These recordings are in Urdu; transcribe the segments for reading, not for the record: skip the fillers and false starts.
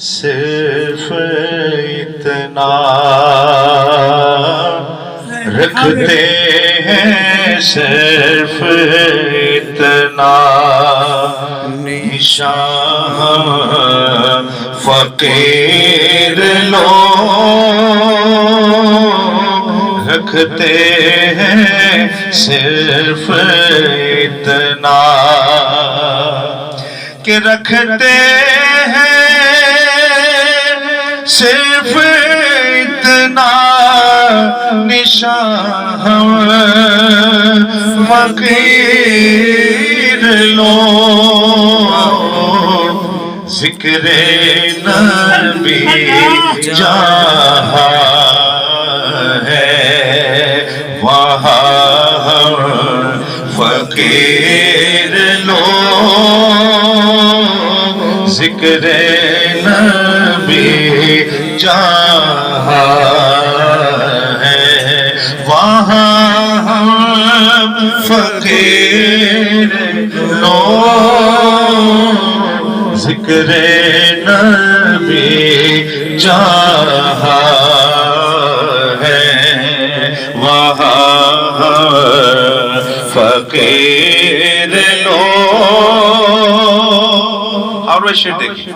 صرف اتنا رکھتے ہیں، صرف اتنا نشان فقیر لوگ رکھتے ہیں، صرف اتنا کہ رکھتے ہیں، صرف اتنا نشان فقیر لوگ ذکر نبی جہاں ہے وہاں فقیر لوگ ذکر نبی جہاں ہے وہاں فقیر لوگ ذکر نبی جہاں ہے وہاں فقیر لوگ۔ اور وہ شعر دیکھیں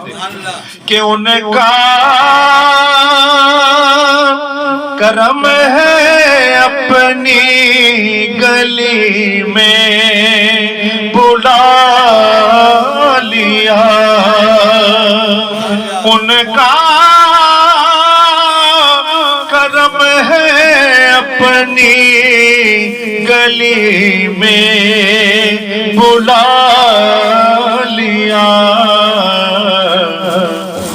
کہ ان کا کرم ہے اپنی گلی میں بلا لیا، ان کا کرم ہے اپنی گلی میں بلا لیا،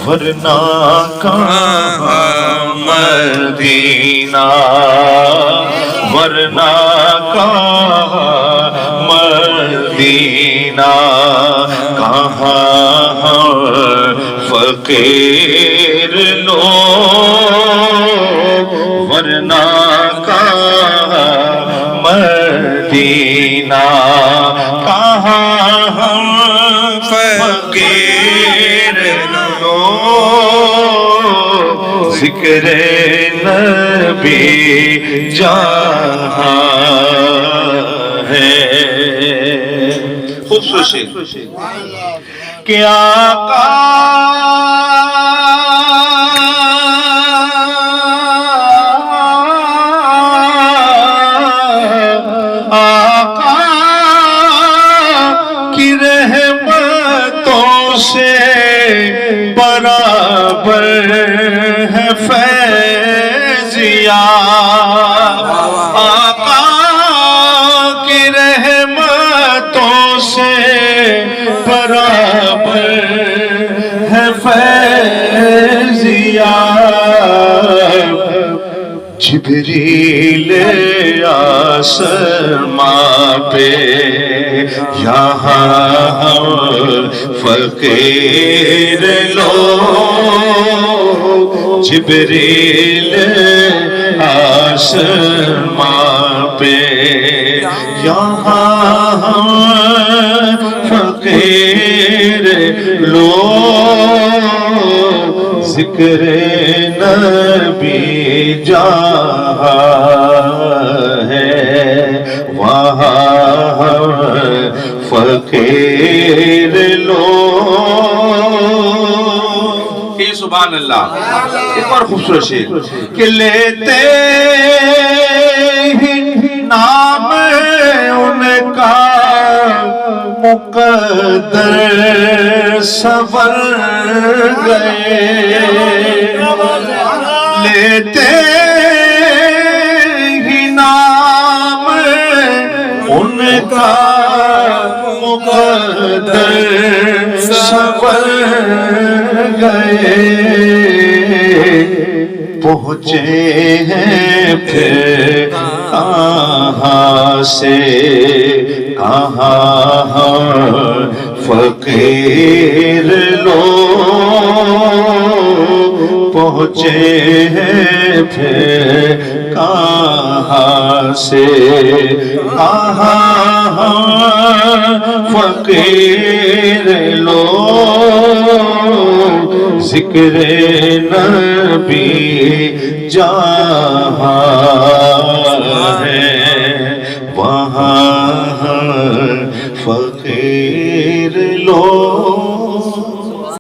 ورنہ کہاں مدینہ، ورنہ کہاں مدینہ، کہاں فقیر لوگ، ورنہ کہاں مدینہ، کہاں فقیر لوگ ذکر نبی جہاں ہے۔ خوبصورت کہ آقا کی رحمتوں سے برابر ہے فیضیا، آقا کی رحمتوں سے برابر ہے فیضیا، جبریل آسماں پہ یہاں فقیر لوگ، جبریل آسماں پہ یہاں فقیر لوگ ذکر نبی جہاں ہے وہاں فقیر لوگ۔ یہ سبحان اللہ۔ ایک اور خوبصورت شعر کہ لیتے ہی نام ان کا مقدر سنور گئے، لیتے ہی نام ان کا مقدر سنور گئے، پہنچے ہیں پھر کہاں سے کہاں فقیر لوگ، پہنچے ہیں پھر کہاں سے کہاں فقیر لوگ ذکر نبی جہاں ہے وہاں فقیر